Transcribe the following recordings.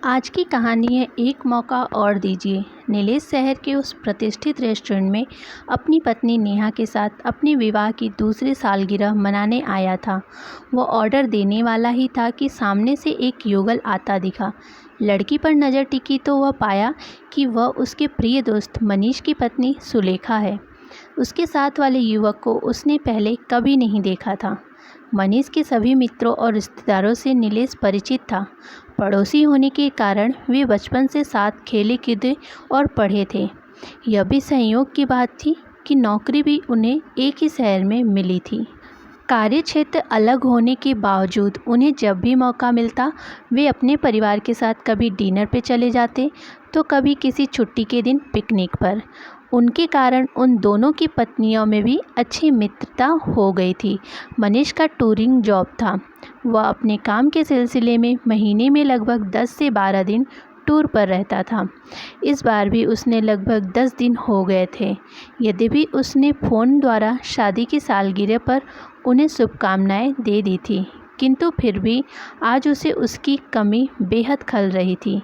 आज की कहानी है एक मौका और दीजिए। नीलेश शहर के उस प्रतिष्ठित रेस्टोरेंट में अपनी पत्नी नेहा के साथ अपने विवाह की दूसरी सालगिरह मनाने आया था। वो ऑर्डर देने वाला ही था कि सामने से एक युगल आता दिखा। लड़की पर नज़र टिकी तो वह पाया कि वह उसके प्रिय दोस्त मनीष की पत्नी सुलेखा है। उसके साथ वाले युवक को उसने पहले कभी नहीं देखा था। मनीष के सभी मित्रों और रिश्तेदारों से नीलेश परिचित था। पड़ोसी होने के कारण वे बचपन से साथ खेले कूदे और पढ़े थे। यह भी संयोग की बात थी कि नौकरी भी उन्हें एक ही शहर में मिली थी। कार्य क्षेत्र अलग होने के बावजूद उन्हें जब भी मौका मिलता वे अपने परिवार के साथ कभी डिनर पे चले जाते तो कभी किसी छुट्टी के दिन पिकनिक पर। उनके कारण उन दोनों की पत्नियों में भी अच्छी मित्रता हो गई थी। मनीष का टूरिंग जॉब था। वह अपने काम के सिलसिले में महीने में लगभग 10 से 12 दिन टूर पर रहता था। इस बार भी उसने लगभग 10 दिन हो गए थे। यद्यपि उसने फ़ोन द्वारा शादी की सालगिरह पर उन्हें शुभकामनाएं दे दी थी, किंतु फिर भी आज उसे उसकी कमी बेहद खल रही थी।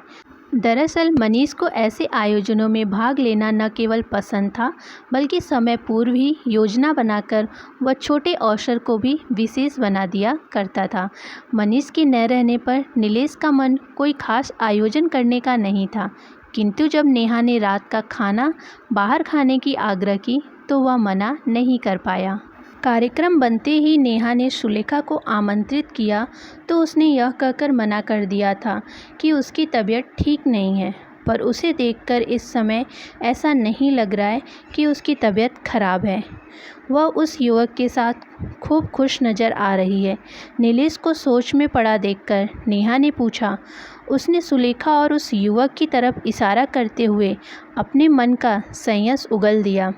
दरअसल मनीष को ऐसे आयोजनों में भाग लेना न केवल पसंद था, बल्कि समय पूर्व ही योजना बनाकर वह छोटे अवसर को भी विशेष बना दिया करता था। मनीष के न रहने पर नीलेश का मन कोई खास आयोजन करने का नहीं था, किंतु जब नेहा ने रात का खाना बाहर खाने की आग्रह की तो वह मना नहीं कर पाया। कार्यक्रम बनते ही नेहा ने सुलेखा को आमंत्रित किया तो उसने यह कहकर मना कर दिया था कि उसकी तबीयत ठीक नहीं है, पर उसे देखकर इस समय ऐसा नहीं लग रहा है कि उसकी तबीयत खराब है। वह उस युवक के साथ खूब खुश नज़र आ रही है। नीलेश को सोच में पड़ा देखकर नेहा ने पूछा। उसने सुलेखा और उस युवक की तरफ इशारा करते हुए अपने मन का संयस उगल दिया।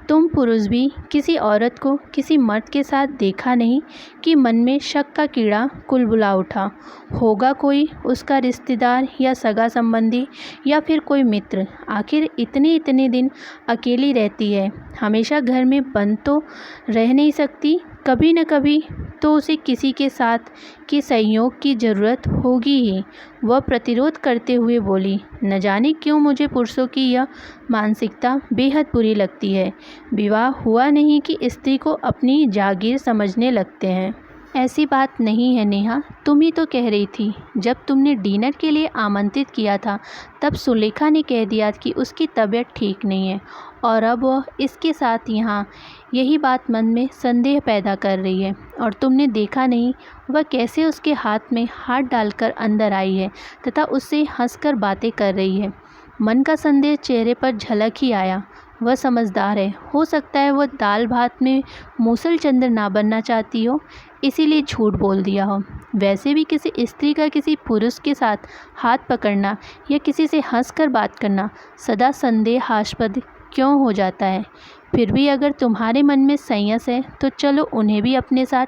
तुम पुरुष भी किसी औरत को किसी मर्द के साथ देखा नहीं कि मन में शक का कीड़ा कुलबुला उठा होगा? कोई उसका रिश्तेदार या सगा संबंधी या फिर कोई मित्र। आखिर इतने इतने दिन अकेली रहती है, हमेशा घर में बंद तो रह नहीं सकती। कभी न कभी तो उसे किसी के साथ के सहयोग की ज़रूरत होगी ही। वह प्रतिरोध करते हुए बोली, न जाने क्यों मुझे पुरुषों की यह मानसिकता बेहद बुरी लगती है। विवाह हुआ नहीं कि स्त्री को अपनी जागीर समझने लगते हैं। ऐसी बात नहीं है नेहा, तुम ही तो कह रही थी जब तुमने डिनर के लिए आमंत्रित किया था, तब सुलेखा ने कह दिया कि उसकी तबीयत ठीक नहीं है और अब वह इसके साथ यहाँ। यही बात मन में संदेह पैदा कर रही है। और तुमने देखा नहीं वह कैसे उसके हाथ में हाथ डालकर अंदर आई है तथा उससे हंसकर बातें कर रही है। मन का संदेह चेहरे पर झलक ही आया। वह समझदार है, हो सकता है वह दाल भात में मूसल चंद्र ना बनना चाहती हो, इसीलिए झूठ बोल दिया हो। वैसे भी किसी स्त्री का किसी पुरुष के साथ हाथ पकड़ना या किसी से हंसकर बात करना सदा संदेहास्पद क्यों हो जाता है? फिर भी अगर तुम्हारे मन में संयस है तो चलो उन्हें भी अपने साथ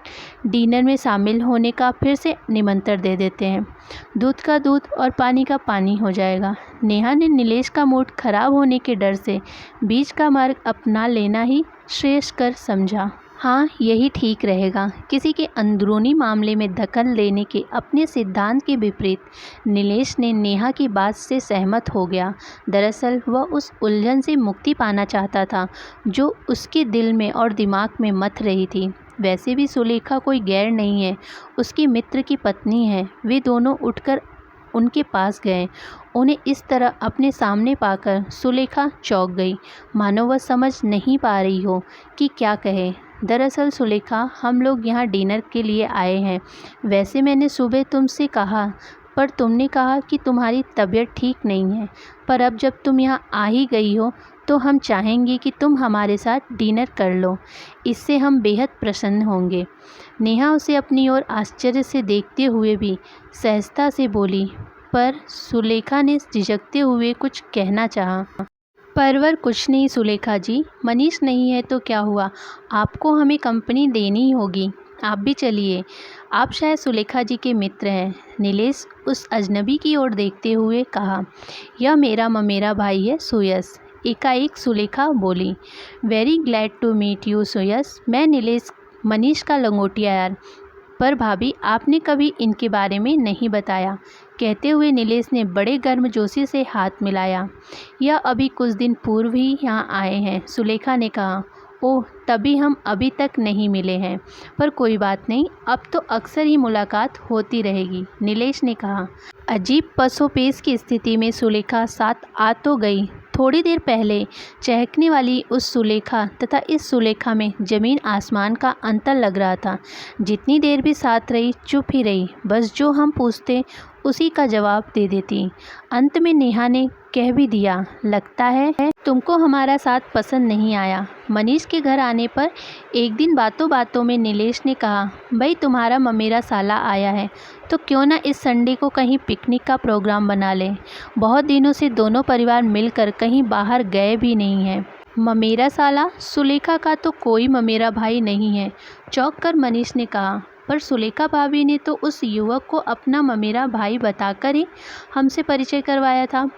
डिनर में शामिल होने का फिर से निमंत्रण दे देते हैं। दूध का दूध और पानी का पानी हो जाएगा। नेहा ने नीलेश का मूड खराब होने के डर से बीच का मार्ग अपना लेना ही श्रेष्ठ कर समझा। हाँ, यही ठीक रहेगा। किसी के अंदरूनी मामले में दखल देने के अपने सिद्धांत के विपरीत नीलेश ने नेहा की बात से सहमत हो गया। दरअसल वह उस उलझन से मुक्ति पाना चाहता था जो उसके दिल में और दिमाग में मथ रही थी। वैसे भी सुलेखा कोई गैर नहीं है, उसकी मित्र की पत्नी है। वे दोनों उठकर उनके पास गए। उन्हें इस तरह अपने सामने पाकर सुलेखा चौंक गई, मानो वह समझ नहीं पा रही हो कि क्या कहे। दरअसल सुलेखा, हम लोग यहाँ डिनर के लिए आए हैं। वैसे मैंने सुबह तुमसे कहा, पर तुमने कहा कि तुम्हारी तबीयत ठीक नहीं है। पर अब जब तुम यहाँ आ ही गई हो तो हम चाहेंगे कि तुम हमारे साथ डिनर कर लो। इससे हम बेहद प्रसन्न होंगे। नेहा उसे अपनी ओर आश्चर्य से देखते हुए भी सहजता से बोली, पर सुलेखा ने झिझकते हुए कुछ कहना चाहा। परवर कुछ नहीं सुलेखा जी, मनीष नहीं है तो क्या हुआ, आपको हमें कंपनी देनी ही होगी। आप भी चलिए, आप शायद सुलेखा जी के मित्र हैं। नीलेश उस अजनबी की ओर देखते हुए कहा, यह मेरा ममेरा भाई है सुयस। एकाएक सुलेखा बोली, very glad to meet you Suyas. मैं नीलेश, मनीष का लंगोटिया यार। पर भाभी आपने कभी इनके बारे में नहीं बताया, कहते हुए नीलेश ने बड़े गर्मजोशी से हाथ मिलाया। यह अभी कुछ दिन पूर्व ही यहाँ आए हैं, सुलेखा ने कहा। ओह, तभी हम अभी तक नहीं मिले हैं, पर कोई बात नहीं, अब तो अक्सर ही मुलाकात होती रहेगी, नीलेश ने कहा। अजीब पसोपेश की स्थिति में सुलेखा साथ आ तो गई। थोड़ी देर पहले चहकने वाली उस सुलेखा तथा इस सुलेखा में ज़मीन आसमान का अंतर लग रहा था। जितनी देर भी साथ रही चुप ही रही, बस जो हम पूछते उसी का जवाब दे देती। अंत में नेहा ने कह भी दिया, लगता है तुमको हमारा साथ पसंद नहीं आया। मनीष के घर आने पर एक दिन बातों बातों में नीलेश ने कहा, भाई तुम्हारा ममेरा साला आया है तो क्यों ना इस संडे को कहीं पिकनिक का प्रोग्राम बना लें। बहुत दिनों से दोनों परिवार मिलकर कहीं बाहर गए भी नहीं हैं। ममेरा साला? सुलेखा का तो कोई ममेरा भाई नहीं है, चौंक कर मनीष ने कहा। पर सुलेखा भाभी ने तो उस युवक को अपना ममेरा भाई बताकर ही हमसे परिचय करवाया था।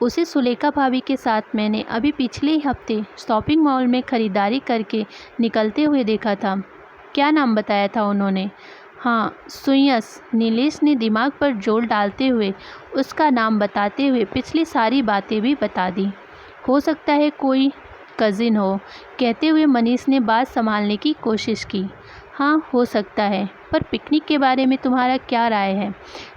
उसे सुलेखा भाभी के साथ मैंने अभी पिछले हफ्ते शॉपिंग मॉल में ख़रीदारी करके निकलते हुए देखा था। क्या नाम बताया था उन्होंने? हाँ, सुयस। नीलेश ने दिमाग पर जोर डालते हुए उसका नाम बताते हुए पिछली सारी बातें भी बता दी। हो सकता है कोई कज़िन हो, कहते हुए मनीष ने बात संभालने की कोशिश की। हाँ, हो सकता है, पर पिकनिक के बारे में तुम्हारा क्या राय है?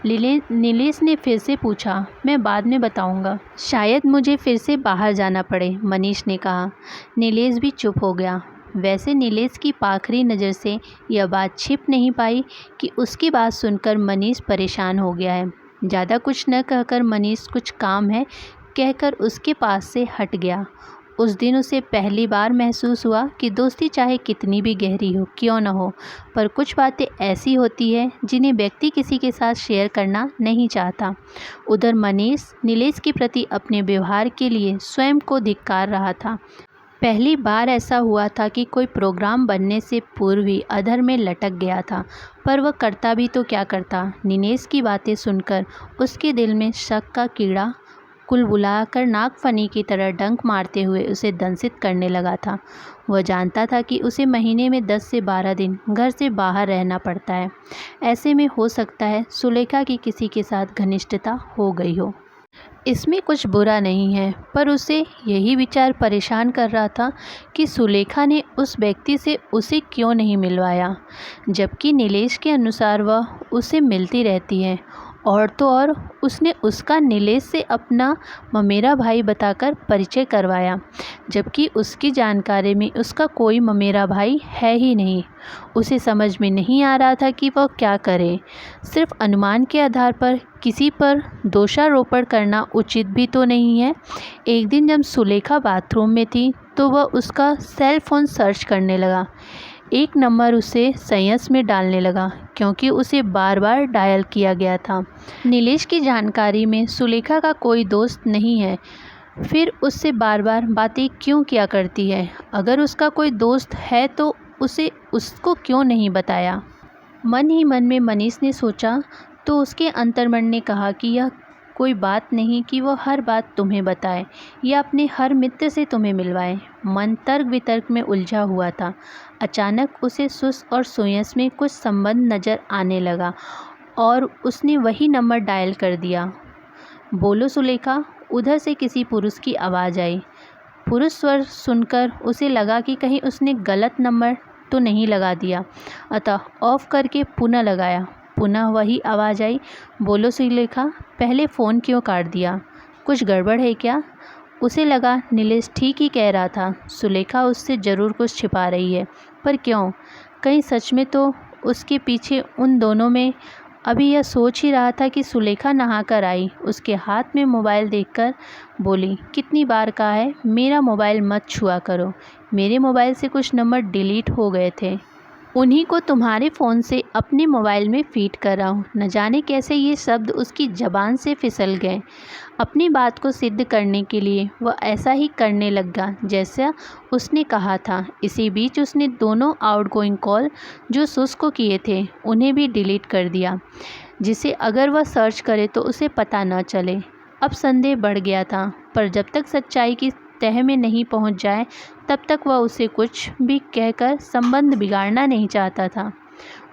नीलेश ने फिर से पूछा। मैं बाद में बताऊंगा, शायद मुझे फिर से बाहर जाना पड़े, मनीष ने कहा। नीलेश भी चुप हो गया। वैसे नीलेश की पाखरी नज़र से यह बात छिप नहीं पाई कि उसकी बात सुनकर मनीष परेशान हो गया है। ज़्यादा कुछ न कहकर मनीष कुछ काम है कहकर उसके पास से हट गया। उस दिन उसे पहली बार महसूस हुआ कि दोस्ती चाहे कितनी भी गहरी हो क्यों न हो, पर कुछ बातें ऐसी होती है जिन्हें व्यक्ति किसी के साथ शेयर करना नहीं चाहता। उधर मनीष नीलेश के प्रति अपने व्यवहार के लिए स्वयं को धिक्कार रहा था। पहली बार ऐसा हुआ था कि कोई प्रोग्राम बनने से पूर्व ही अधर में लटक गया था, पर वह करता भी तो क्या करता। नीलेश की बातें सुनकर उसके दिल में शक का कीड़ा कुलबुलाकर नागफनी की तरह डंक मारते हुए उसे दंशित करने लगा था। वह जानता था कि उसे महीने में 10 से 12 दिन घर से बाहर रहना पड़ता है। ऐसे में हो सकता है सुलेखा की किसी के साथ घनिष्ठता हो गई हो। इसमें कुछ बुरा नहीं है, पर उसे यही विचार परेशान कर रहा था कि सुलेखा ने उस व्यक्ति से उसे क्यों नहीं मिलवाया, जबकि नीलेश के अनुसार वह उसे मिलती रहती है। और तो और उसने उसका नीलेश से अपना ममेरा भाई बताकर परिचय करवाया, जबकि उसकी जानकारी में उसका कोई ममेरा भाई है ही नहीं। उसे समझ में नहीं आ रहा था कि वह क्या करे। सिर्फ अनुमान के आधार पर किसी पर दोषारोपण करना उचित भी तो नहीं है। एक दिन जब सुलेखा बाथरूम में थी तो वह उसका सेल फोन सर्च करने लगा। एक नंबर उसे संयस में डालने लगा क्योंकि उसे बार बार डायल किया गया था। नीलेश की जानकारी में सुलेखा का कोई दोस्त नहीं है, फिर उससे बार बार बातें क्यों किया करती है? अगर उसका कोई दोस्त है तो उसे उसको क्यों नहीं बताया? मन ही मन में मनीष ने सोचा तो उसके अंतर्मन ने कहा कि यह कोई बात नहीं कि वह हर बात तुम्हें बताए या अपने हर मित्र से तुम्हें मिलवाए। मन तर्क वितर्क में उलझा हुआ था। अचानक उसे सुस और सुयस में कुछ संबंध नज़र आने लगा और उसने वही नंबर डायल कर दिया। बोलो सुलेखा, उधर से किसी पुरुष की आवाज़ आई। पुरुष स्वर सुनकर उसे लगा कि कहीं उसने गलत नंबर तो नहीं लगा दिया, अतः ऑफ करके पुनः लगाया। पुनः वही आवाज़ आई, बोलो सुलेखा, पहले फ़ोन क्यों काट दिया? कुछ गड़बड़ है क्या? उसे लगा नीलेश ठीक ही कह रहा था, सुलेखा उससे ज़रूर कुछ छिपा रही है, पर क्यों? कहीं सच में तो उसके पीछे उन दोनों में। अभी यह सोच ही रहा था कि सुलेखा नहाकर आई, उसके हाथ में मोबाइल देखकर बोली, कितनी बार कहा है मेरा मोबाइल मत छुआ करो, मेरे मोबाइल से कुछ नंबर डिलीट हो गए थे, उन्हीं को तुम्हारे फ़ोन से अपने मोबाइल में फ़ीड कर रहा हूँ। न जाने कैसे ये शब्द उसकी ज़बान से फिसल गए। अपनी बात को सिद्ध करने के लिए वह ऐसा ही करने लगा जैसा उसने कहा था। इसी बीच उसने दोनों आउटगोइंग कॉल जो सुस को किए थे उन्हें भी डिलीट कर दिया, जिसे अगर वह सर्च करे तो उसे पता न चले। अब संदेह बढ़ गया था, पर जब तक सच्चाई की तह में नहीं पहुंच जाए तब तक वह उसे कुछ भी कहकर संबंध बिगाड़ना नहीं चाहता था।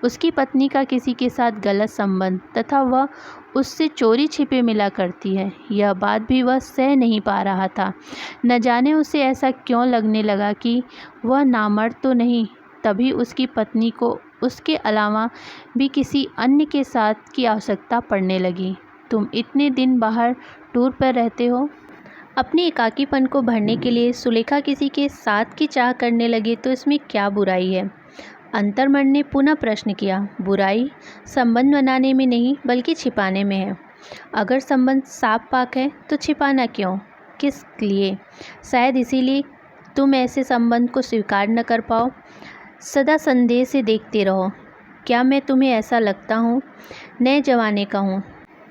उसकी पत्नी का किसी के साथ गलत संबंध तथा वह उससे चोरी छिपे मिला करती है, यह बात भी वह सह नहीं पा रहा था। न जाने उसे ऐसा क्यों लगने लगा कि वह नामर्द तो नहीं, तभी उसकी पत्नी को उसके अलावा भी किसी अन्य के साथ की आवश्यकता पड़ने लगी। तुम इतने दिन बाहर टूर पर रहते हो, अपने एकाकीपन को भरने के लिए सुलेखा किसी के साथ की चाह करने लगे तो इसमें क्या बुराई है? अंतर्मन ने पुनः प्रश्न किया। बुराई संबंध बनाने में नहीं बल्कि छिपाने में है। अगर संबंध साफ पाक है तो छिपाना क्यों, किस लिए? शायद इसीलिए तुम ऐसे संबंध को स्वीकार न कर पाओ। सदा संदेह से देखते रहो। क्या मैं तुम्हें ऐसा लगता हूँ? नए जमाने का हूँ।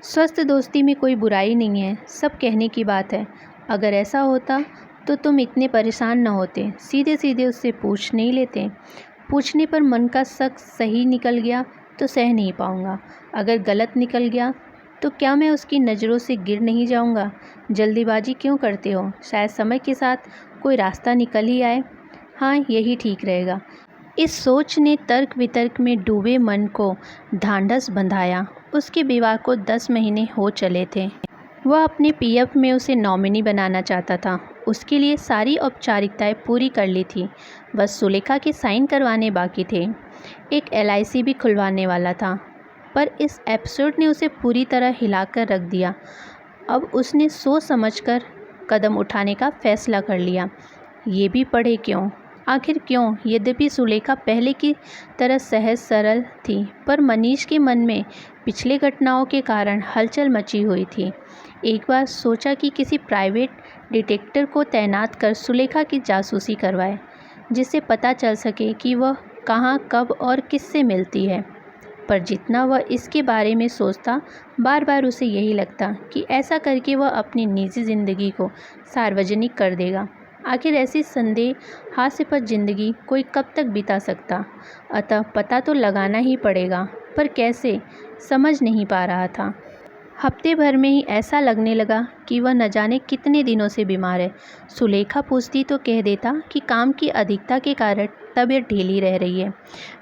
स्वस्थ दोस्ती में कोई बुराई नहीं है, सब कहने की बात है। अगर ऐसा होता तो तुम इतने परेशान न होते, सीधे सीधे उससे पूछ नहीं लेते। पूछने पर मन का शक सही निकल गया तो सह नहीं पाऊँगा, अगर गलत निकल गया तो क्या मैं उसकी नज़रों से गिर नहीं जाऊँगा? जल्दीबाजी क्यों करते हो? शायद समय के साथ कोई रास्ता निकल ही आए। हाँ, यही ठीक रहेगा। इस सोच ने तर्क वितर्क में डूबे मन को ढांढस बंधाया। उसके विवाह को 10 महीने हो चले थे। वह अपने पीएफ में उसे नॉमिनी बनाना चाहता था। उसके लिए सारी औपचारिकताएं पूरी कर ली थी, बस सुलेखा के साइन करवाने बाकी थे। एक एलआईसी भी खुलवाने वाला था, पर इस एपिसोड ने उसे पूरी तरह हिलाकर रख दिया। अब उसने सोच समझकर कदम उठाने का फैसला कर लिया। ये भी पढ़े क्यों? आखिर क्यों? यद्यपि सुलेखा पहले की तरह सहज सरल थी, पर मनीष के मन में पिछले घटनाओं के कारण हलचल मची हुई थी। एक बार सोचा कि किसी प्राइवेट डिटेक्टिव को तैनात कर सुलेखा की जासूसी करवाए, जिससे पता चल सके कि वह कहाँ, कब और किससे मिलती है। पर जितना वह इसके बारे में सोचता, बार बार उसे यही लगता कि ऐसा करके वह अपनी निजी ज़िंदगी को सार्वजनिक कर देगा। आखिर ऐसी संदेह हास्यास्पद जिंदगी कोई कब तक बिता सकता? अतः पता तो लगाना ही पड़ेगा, पर कैसे, समझ नहीं पा रहा था। हफ्ते भर में ही ऐसा लगने लगा कि वह न जाने कितने दिनों से बीमार है। सुलेखा पूछती तो कह देता कि काम की अधिकता के कारण तबीयत ढीली रह रही है।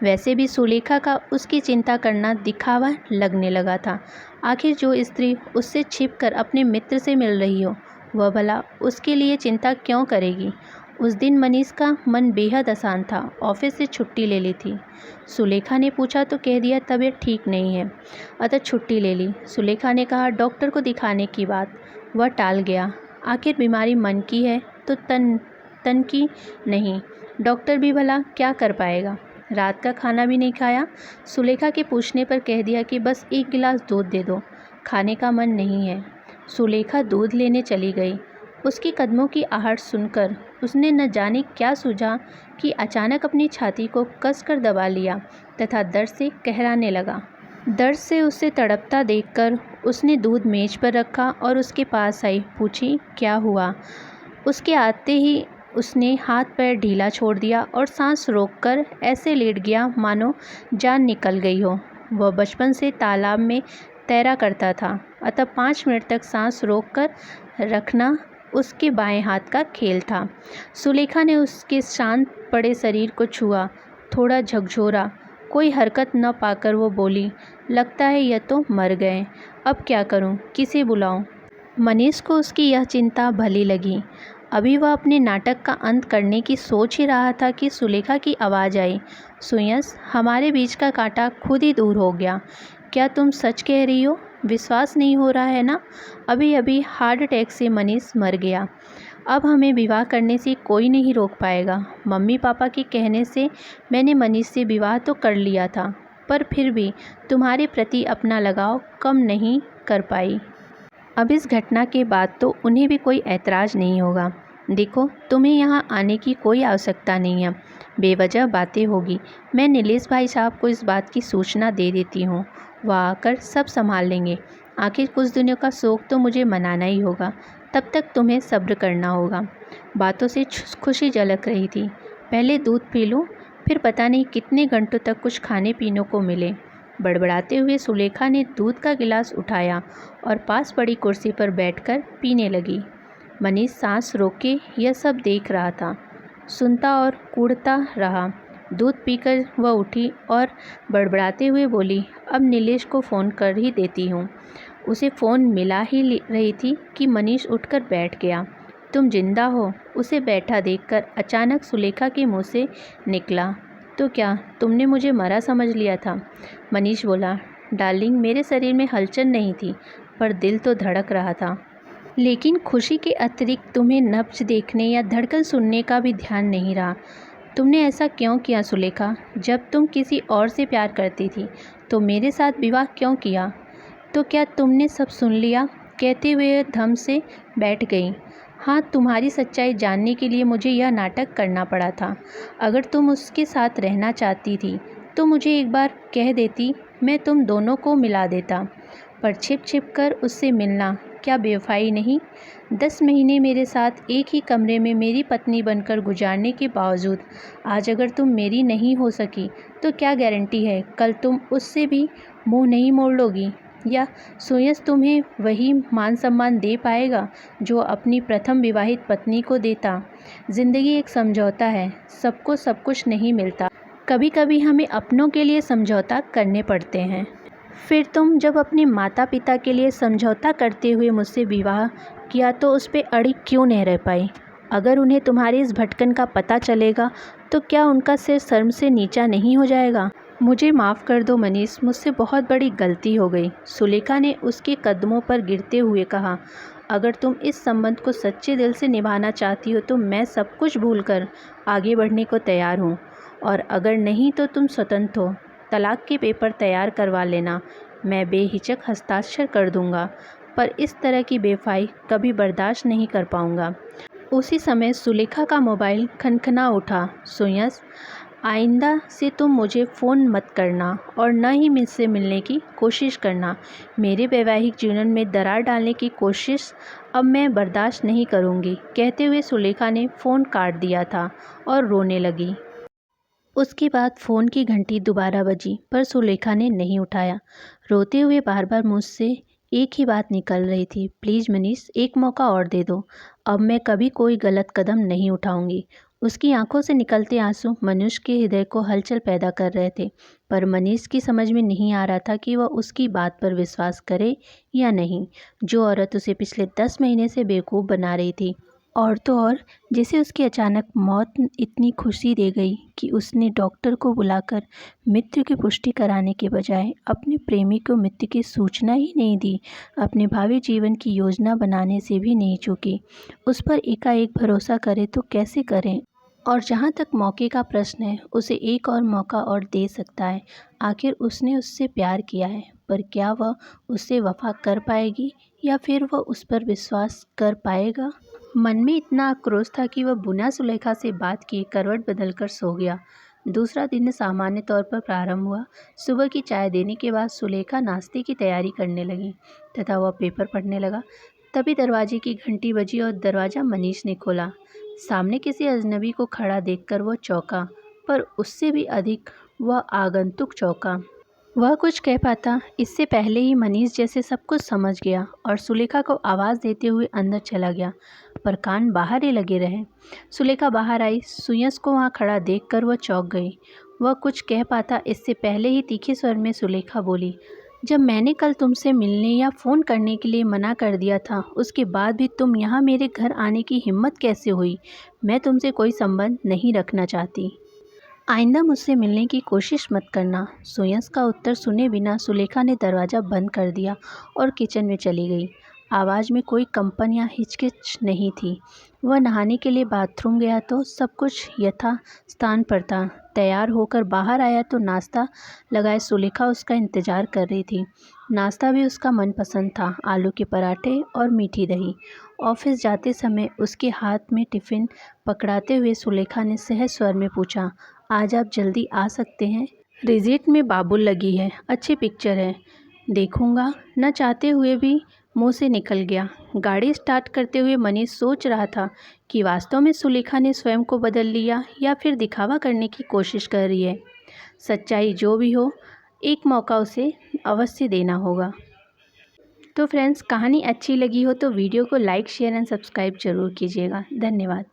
वैसे भी सुलेखा का उसकी चिंता करना दिखावा लगने लगा था। आखिर जो स्त्री उससे छिपकर अपने मित्र से मिल रही हो, वह भला उसके लिए चिंता क्यों करेगी? उस दिन मनीष का मन बेहद अशांत था। ऑफिस से छुट्टी ले ली थी। सुलेखा ने पूछा तो कह दिया तबीयत ठीक नहीं है, अतः छुट्टी ले ली। सुलेखा ने कहा डॉक्टर को दिखाने की बात, वह टाल गया। आखिर बीमारी मन की है तो तन की नहीं। डॉक्टर भी भला क्या कर पाएगा? रात का खाना भी नहीं खाया। सुलेखा के पूछने पर कह दिया कि बस 1 गिलास दूध दे दो, खाने का मन नहीं है। सुलेखा दूध लेने चली गई। उसके कदमों की आहट सुनकर उसने न जाने क्या सूझा कि अचानक अपनी छाती को कसकर दबा लिया तथा दर्द से कहराने लगा। दर्द से उसे तड़पता देखकर उसने दूध मेज पर रखा और उसके पास आई। पूछी क्या हुआ? उसके आते ही उसने हाथ पैर ढीला छोड़ दिया और सांस रोककर ऐसे लेट गया मानो जान निकल गई हो। वह बचपन से तालाब में तैरा करता था, अतः 5 मिनट तक सांस रोककर रखना उसके बाएं हाथ का खेल था। सुलेखा ने उसके शांत पड़े शरीर को छुआ, थोड़ा झकझोरा। कोई हरकत न पाकर वो बोली, लगता है यह तो मर गए। अब क्या करूं? किसे बुलाऊं? मनीष को उसकी यह चिंता भली लगी। अभी वह अपने नाटक का अंत करने की सोच ही रहा था कि सुलेखा की आवाज़ आई। सुयस, हमारे बीच का कांटा खुद ही दूर हो गया। क्या तुम सच कह रही हो? विश्वास नहीं हो रहा है ना? अभी अभी हार्ट अटैक से मनीष मर गया। अब हमें विवाह करने से कोई नहीं रोक पाएगा। मम्मी पापा के कहने से मैंने मनीष से विवाह तो कर लिया था, पर फिर भी तुम्हारे प्रति अपना लगाव कम नहीं कर पाई। अब इस घटना के बाद तो उन्हें भी कोई ऐतराज़ नहीं होगा। देखो, तुम्हें यहाँ आने की कोई आवश्यकता नहीं है। बेवजह बातें होगी। मैं नीलेश भाई साहब को इस बात की सूचना दे देती हूँ, वह आकर सब संभाल लेंगे। आखिर कुछ दिनों का शोक तो मुझे मनाना ही होगा, तब तक तुम्हें सब्र करना होगा। बातों से खुशी झलक रही थी। पहले दूध पी लूँ, फिर पता नहीं कितने घंटों तक कुछ खाने पीने को मिले। बड़बड़ाते हुए सुलेखा ने दूध का गिलास उठाया और पास पड़ी कुर्सी पर बैठकर पीने लगी। मनीष सांस रोके यह सब देख रहा था, सुनता और कूढ़ता रहा। दूध पीकर वह उठी और बड़बड़ाते हुए बोली, अब नीलेश को फ़ोन कर ही देती हूँ। उसे फ़ोन मिला ही रही थी कि मनीष उठकर बैठ गया। तुम जिंदा हो? उसे बैठा देखकर अचानक सुलेखा के मुंह से निकला। तो क्या तुमने मुझे मरा समझ लिया था? मनीष बोला, डार्लिंग, मेरे शरीर में हलचल नहीं थी, पर दिल तो धड़क रहा था। लेकिन खुशी के अतिरिक्त तुम्हें नब्ज देखने या धड़कन सुनने का भी ध्यान नहीं रहा। तुमने ऐसा क्यों किया सुलेखा? जब तुम किसी और से प्यार करती थी तो मेरे साथ विवाह क्यों किया? तो क्या तुमने सब सुन लिया? कहते हुए धम से बैठ गई। हाँ, तुम्हारी सच्चाई जानने के लिए मुझे यह नाटक करना पड़ा था। अगर तुम उसके साथ रहना चाहती थी तो मुझे एक बार कह देती, मैं तुम दोनों को मिला देता। पर छिप छिप कर उससे मिलना क्या बेवफाई नहीं? 10 महीने मेरे साथ एक ही कमरे में मेरी पत्नी बनकर गुजारने के बावजूद आज अगर तुम मेरी नहीं हो सकी तो क्या गारंटी है कल तुम उससे भी मुंह नहीं मोड़ लोगी? या सुयस तुम्हें वही मान सम्मान दे पाएगा जो अपनी प्रथम विवाहित पत्नी को देता? ज़िंदगी एक समझौता है, सबको सब कुछ नहीं मिलता। कभी कभी हमें अपनों के लिए समझौता करने पड़ते हैं। फिर तुम जब अपने माता पिता के लिए समझौता करते हुए मुझसे विवाह किया तो उस पर अड़ी क्यों नहीं रह पाई? अगर उन्हें तुम्हारी इस भटकन का पता चलेगा तो क्या उनका सिर शर्म से नीचा नहीं हो जाएगा? मुझे माफ़ कर दो मनीष, मुझसे बहुत बड़ी गलती हो गई। सुलेखा ने उसके कदमों पर गिरते हुए कहा, अगर तुम इस संबंध को सच्चे दिल से निभाना चाहती हो तो मैं सब कुछ भूलकर आगे बढ़ने को तैयार हूँ, और अगर नहीं तो तुम स्वतंत्र हो। तलाक के पेपर तैयार करवा लेना, मैं बेहिचक हस्ताक्षर कर दूंगा, पर इस तरह की बेवफाई कभी बर्दाश्त नहीं कर पाऊंगा। उसी समय सुलेखा का मोबाइल खनखना उठा। सुयस, आइंदा से तुम मुझे फ़ोन मत करना और न ही मुझसे मिलने की कोशिश करना। मेरे वैवाहिक जीवन में दरार डालने की कोशिश अब मैं बर्दाश्त नहीं करूंगी। कहते हुए सुलेखा ने फ़ोन काट दिया था और रोने लगी। उसके बाद फ़ोन की घंटी दोबारा बजी, पर सुलेखा ने नहीं उठाया। रोते हुए बार बार मुझसे एक ही बात निकल रही थी, प्लीज़ मनीष, एक मौका और दे दो। अब मैं कभी कोई गलत कदम नहीं उठाऊंगी। उसकी आंखों से निकलते आंसू मनुष्य के हृदय को हलचल पैदा कर रहे थे, पर मनीष की समझ में नहीं आ रहा था कि वह उसकी बात पर विश्वास करे या नहीं। जो औरत उसे पिछले 10 महीने से बेवकूफ़ बना रही थी, और तो और जिसे उसकी अचानक मौत इतनी खुशी दे गई कि उसने डॉक्टर को बुलाकर मृत्यु की पुष्टि कराने के बजाय अपने प्रेमी को मृत्यु की सूचना ही नहीं दी, अपने भावी जीवन की योजना बनाने से भी नहीं चूकी, उस पर एकाएक भरोसा करे तो कैसे करें? और जहाँ तक मौके का प्रश्न है, उसे एक और मौका और दे सकता है। आखिर उसने उससे प्यार किया है, पर क्या वह उससे वफा कर पाएगी या फिर वह उस पर विश्वास कर पाएगा? मन में इतना आक्रोश था कि वह बिना सुलेखा से बात किए करवट बदलकर सो गया। दूसरा दिन सामान्य तौर पर प्रारंभ हुआ। सुबह की चाय देने के बाद सुलेखा नाश्ते की तैयारी करने लगी तथा वह पेपर पढ़ने लगा। तभी दरवाजे की घंटी बजी और दरवाज़ा मनीष ने खोला। सामने किसी अजनबी को खड़ा देखकर वह चौंका, पर उससे भी अधिक वह आगंतुक चौंका। वह कुछ कह पाता इससे पहले ही मनीष जैसे सब कुछ समझ गया और सुलेखा को आवाज़ देते हुए अंदर चला गया, पर कान बाहर ही लगे रहे। सुलेखा बाहर आई। सुयस को वहाँ खड़ा देखकर वह चौंक गई। वह कुछ कह पाता इससे पहले ही तीखे स्वर में सुलेखा बोली, जब मैंने कल तुमसे मिलने या फ़ोन करने के लिए मना कर दिया था, उसके बाद भी तुम यहाँ मेरे घर आने की हिम्मत कैसे हुई? मैं तुमसे कोई संबंध नहीं रखना चाहती। आइंदा मुझसे मिलने की कोशिश मत करना। सुयस का उत्तर सुने बिना सुलेखा ने दरवाज़ा बंद कर दिया और किचन में चली गई। आवाज़ में कोई कंपन या हिचकिच नहीं थी। वह नहाने के लिए बाथरूम गया तो सब कुछ यथा स्थान पर था। तैयार होकर बाहर आया तो नाश्ता लगाए सुलेखा उसका इंतज़ार कर रही थी। नाश्ता भी उसका मनपसंद था, आलू के पराठे और मीठी दही। ऑफिस जाते समय उसके हाथ में टिफ़िन पकड़ाते हुए सुलेखा ने सहज स्वर में पूछा, आज आप जल्दी आ सकते हैं? रिजेक्ट में बाबुल लगी है, अच्छी पिक्चर है, देखूंगा न चाहते हुए भी मुंह से निकल गया। गाड़ी स्टार्ट करते हुए मनीष सोच रहा था कि वास्तव में सुलेखा ने स्वयं को बदल लिया या फिर दिखावा करने की कोशिश कर रही है। सच्चाई जो भी हो, एक मौका उसे अवश्य देना होगा। तो फ्रेंड्स, कहानी अच्छी लगी हो तो वीडियो को लाइक, शेयर एंड सब्सक्राइब जरूर कीजिएगा। धन्यवाद।